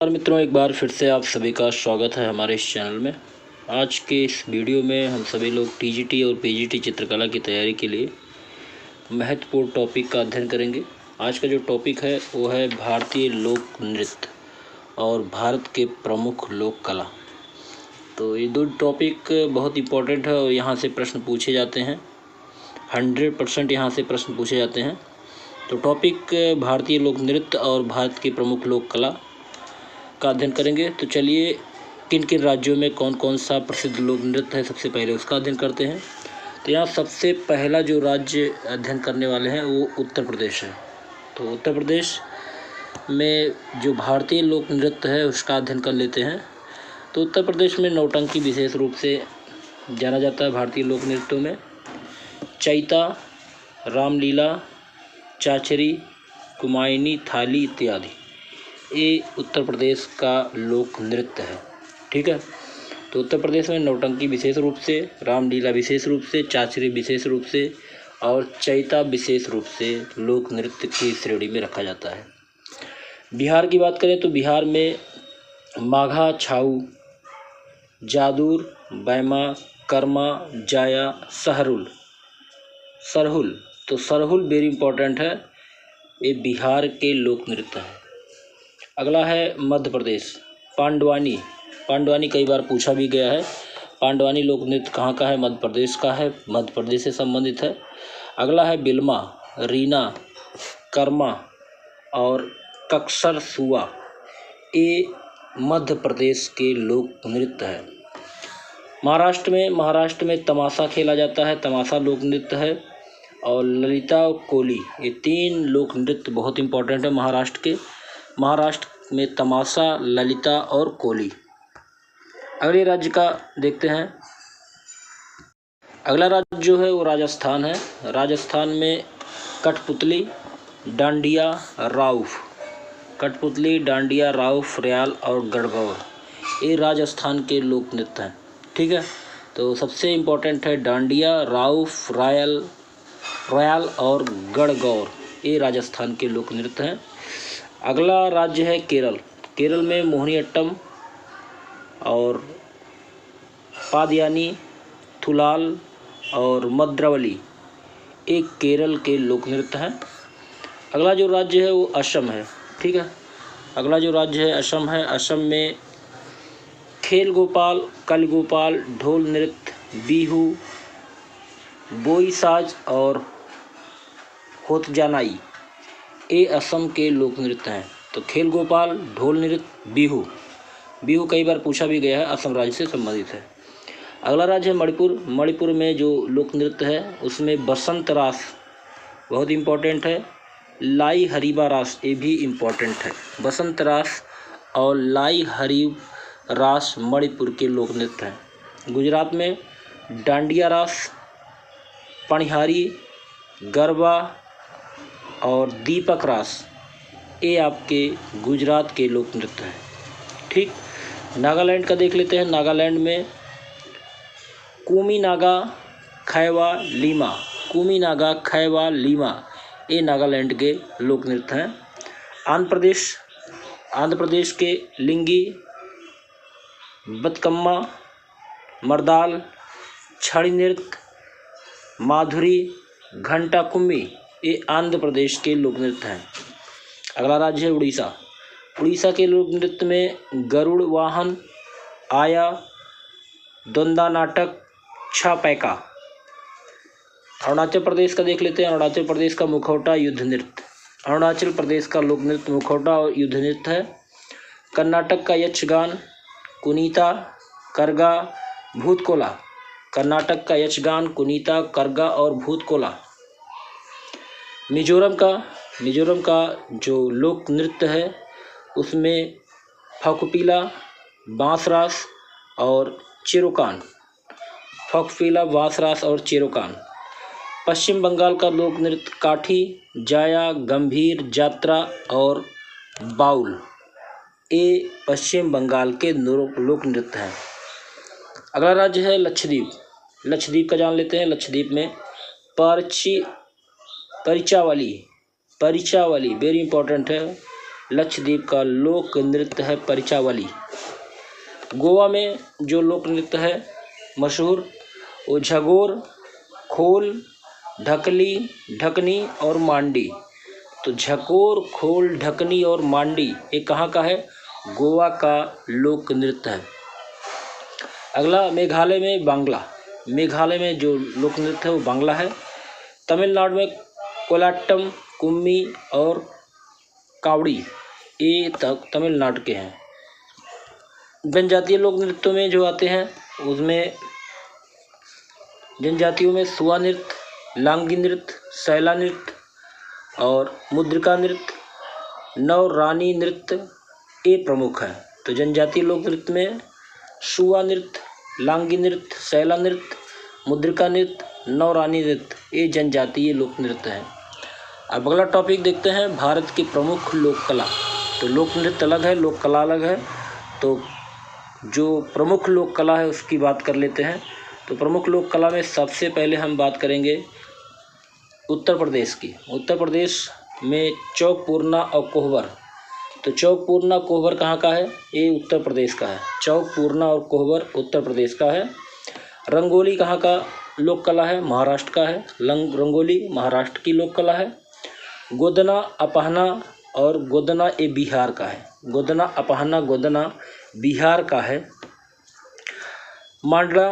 और मित्रों, एक बार फिर से आप सभी का स्वागत है हमारे इस चैनल में। आज के इस वीडियो में हम सभी लोग टीजीटी और पीजीटी चित्रकला की तैयारी के लिए महत्वपूर्ण टॉपिक का अध्ययन करेंगे। आज का जो टॉपिक है वो है भारतीय लोक नृत्य और भारत के प्रमुख लोक कला। तो ये दो टॉपिक बहुत इम्पोर्टेंट है और यहाँ से प्रश्न पूछे जाते हैं। 100% यहाँ से प्रश्न पूछे जाते हैं। तो टॉपिक भारतीय लोक नृत्य और भारत की प्रमुख लोक कला का अध्ययन करेंगे। तो चलिए, किन किन राज्यों में कौन कौन सा प्रसिद्ध लोक नृत्य है, सबसे पहले उसका अध्ययन करते हैं। तो यहाँ सबसे पहला जो राज्य अध्ययन करने वाले हैं वो उत्तर प्रदेश है। तो उत्तर प्रदेश में जो भारतीय लोक नृत्य है उसका अध्ययन कर लेते हैं। तो उत्तर प्रदेश में नौटंकी विशेष रूप से जाना जाता है। भारतीय लोक नृत्यों में चैता, रामलीला, चाचरी, कुमायनी, थाली इत्यादि ये उत्तर प्रदेश का लोक नृत्य है। ठीक है। तो उत्तर प्रदेश में नौटंकी विशेष रूप से, रामलीला विशेष रूप से, चाचरी विशेष रूप से और चैता विशेष रूप से लोक नृत्य की श्रेणी में रखा जाता है। बिहार की बात करें तो बिहार में माघा, छाऊ, जादूर, बैमा, कर्मा, जाया, सरहुल। तो सरहुल वेरी इंपॉर्टेंट है, ये बिहार के लोक नृत्य है। अगला है मध्य प्रदेश, पांडवानी कई बार पूछा भी गया है। पांडवानी लोक नृत्य कहाँ का है? मध्य प्रदेश का है, मध्य प्रदेश से संबंधित है। अगला है बिल्मा, रीना, कर्मा और कक्सर सुआ, ये मध्य प्रदेश के लोक नृत्य है। महाराष्ट्र में तमाशा खेला जाता है, तमाशा लोक नृत्य है। और ललिता और कोली, ये तीन लोक नृत्य बहुत इंपॉर्टेंट है महाराष्ट्र में तमाशा, ललिता और कोली। अगले राज्य का देखते हैं। अगला राज्य जो है वो राजस्थान है। राजस्थान में कठपुतली, डांडिया, राउफ, र्याल और गणगौर, ये राजस्थान के लोक नृत्य हैं। ठीक है। तो सबसे इम्पोर्टेंट है डांडिया, राउफ, र्याल और गणगौर, ये राजस्थान के लोक नृत्य हैं। अगला राज्य है केरल में मोहिनीअट्टम और पादयानी, थुलाल और मद्रावली, एक केरल के लोक नृत्य हैं। अगला जो राज्य है वो असम है। ठीक है। अगला जो राज्य है असम है। असम में खेल गोपाल, कल गोपाल, ढोल नृत्य, बिहू, बोईसाज और होतजानाई, ये असम के लोक नृत्य हैं। तो खेल गोपाल, ढोल नृत्य, बिहू कई बार पूछा भी गया है, असम राज्य से संबंधित है। अगला राज्य है मणिपुर में जो लोक नृत्य है उसमें बसंत रास बहुत इम्पोर्टेंट है। लाई हरीबा रास, ये भी इम्पोर्टेंट है। बसंत रास और लाई हरीब रास मणिपुर के लोक नृत्य हैं। गुजरात में डांडिया रास, पनिहारी, गरबा और दीपक रास, ये आपके गुजरात के लोक नृत्य हैं। ठीक। नागालैंड का देख लेते हैं। नागालैंड में कूमी नागा, खैवा, लीमा, ये नागालैंड के लोक नृत्य हैं। आंध्र प्रदेश के लिंगी, बतकम्मा, मर्दाल, छड़ी नृत्य, माधुरी, घंटा कुम्मी, ये आंध्र प्रदेश के लोक नृत्य हैं। अगला राज्य है उड़ीसा के लोक नृत्य में गरुड़ वाहन, आया, दोंदा नाटक, छापैका। अरुणाचल प्रदेश का देख लेते हैं। अरुणाचल प्रदेश का मुखौटा युद्ध नृत्य, अरुणाचल प्रदेश का लोक नृत्य मुखौटा और युद्ध नृत्य है। कर्नाटक का यक्षगान, कुनीता, करगा, भूतकोला, कर्नाटक का यक्षगान, कुनीता, करगा और भूतकोला। मिजोरम का जो लोक नृत्य है उसमें फकुपीला, बांसरास और चिरोकान। पश्चिम बंगाल का लोक नृत्य काठी, जाया, गंभीर, जात्रा और बाउल, ये पश्चिम बंगाल के लोक नृत्य हैं। अगला राज्य है लक्षद्वीप का जान लेते हैं। लक्षद्वीप में परिचावली वेरी इंपॉर्टेंट है। लक्षद्वीप का लोक नृत्य है परिचावली। गोवा में जो लोक नृत्य है मशहूर वो झगोर, खोल, ढकली, ढकनी और मांडी। तो झकोर, खोल, ढकनी और मांडी ये कहाँ का है? गोवा का लोक नृत्य है। अगला मेघालय में बांग्ला। मेघालय में जो लोक नृत्य है वो बांग्ला है। तमिलनाडु में कोलाट्टम, कुम्मी और कावड़ी ये तमिलनाडु के हैं। जनजातीय लोक नृत्यों में जो आते हैं उसमें जनजातियों में सुआ नृत्य, लांगी नृत्य, सैला नृत्य और मुद्रिका नृत्य, नवरानी नृत्य ये प्रमुख है। तो जनजातीय लोक नृत्य में सुआ नृत्य, लांगी नृत्य, सैला नृत्य, मुद्रिका नृत्य, नवरानी नृत्य ये जनजातीय लोक नृत्य हैं। अब अगला टॉपिक देखते हैं भारत की प्रमुख लोक कला। तो लोक नृत्य अलग है, लोक कला अलग है। तो जो प्रमुख लोक कला है उसकी बात कर लेते हैं। तो प्रमुख लोक कला में सबसे पहले हम बात करेंगे उत्तर प्रदेश की। उत्तर प्रदेश में चौक पूर्णा और कोहबर। तो चौक पूर्णा कोहबर कहाँ का है? ये उत्तर प्रदेश का है। चौक पूर्णा और कोहबर उत्तर प्रदेश का है। रंगोली कहाँ का लोक कला है? महाराष्ट्र का है। रंगोली महाराष्ट्र की लोक कला है। गोदना, अपहना और गोदना ये बिहार का है। गोदना, अपहना, गोदना बिहार का है। मांडला,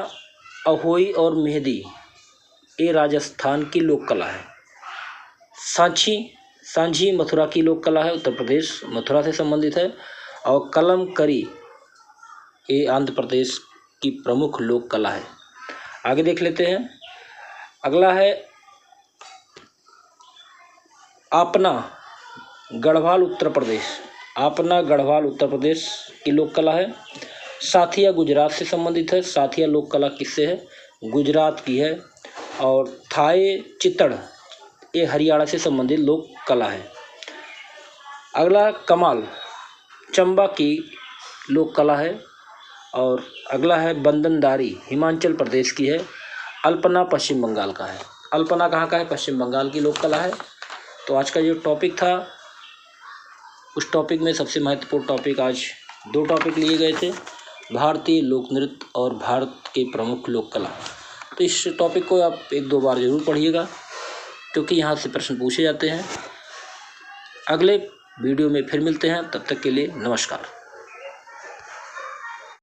अहोई और मेहंदी ये राजस्थान की लोक कला है। सांझी मथुरा की लोक कला है, उत्तर प्रदेश मथुरा से संबंधित है। और कलमकरी ये आंध्र प्रदेश की प्रमुख लोक कला है। आगे देख लेते हैं। अगला है आपना गढ़वाल उत्तर प्रदेश। आपना गढ़वाल उत्तर प्रदेश की लोक कला है। साथिया गुजरात से संबंधित है। साथिया लोक कला किससे है? गुजरात की है। और थाए चित्तड़ ये हरियाणा से संबंधित लोक कला है। अगला कमाल चंबा की लोक कला है। और अगला है बंदनदारी हिमाचल प्रदेश की है। अल्पना पश्चिम बंगाल का है। अल्पना कहाँ का है? पश्चिम बंगाल की लोक कला है। तो आज का जो टॉपिक था उस टॉपिक में सबसे महत्वपूर्ण टॉपिक आज 2 टॉपिक लिए गए थे, भारतीय लोक नृत्य और भारत के प्रमुख लोक कला। तो इस टॉपिक को आप 1-2 बार ज़रूर पढ़िएगा क्योंकि यहाँ से प्रश्न पूछे जाते हैं। अगले वीडियो में फिर मिलते हैं, तब तक के लिए नमस्कार।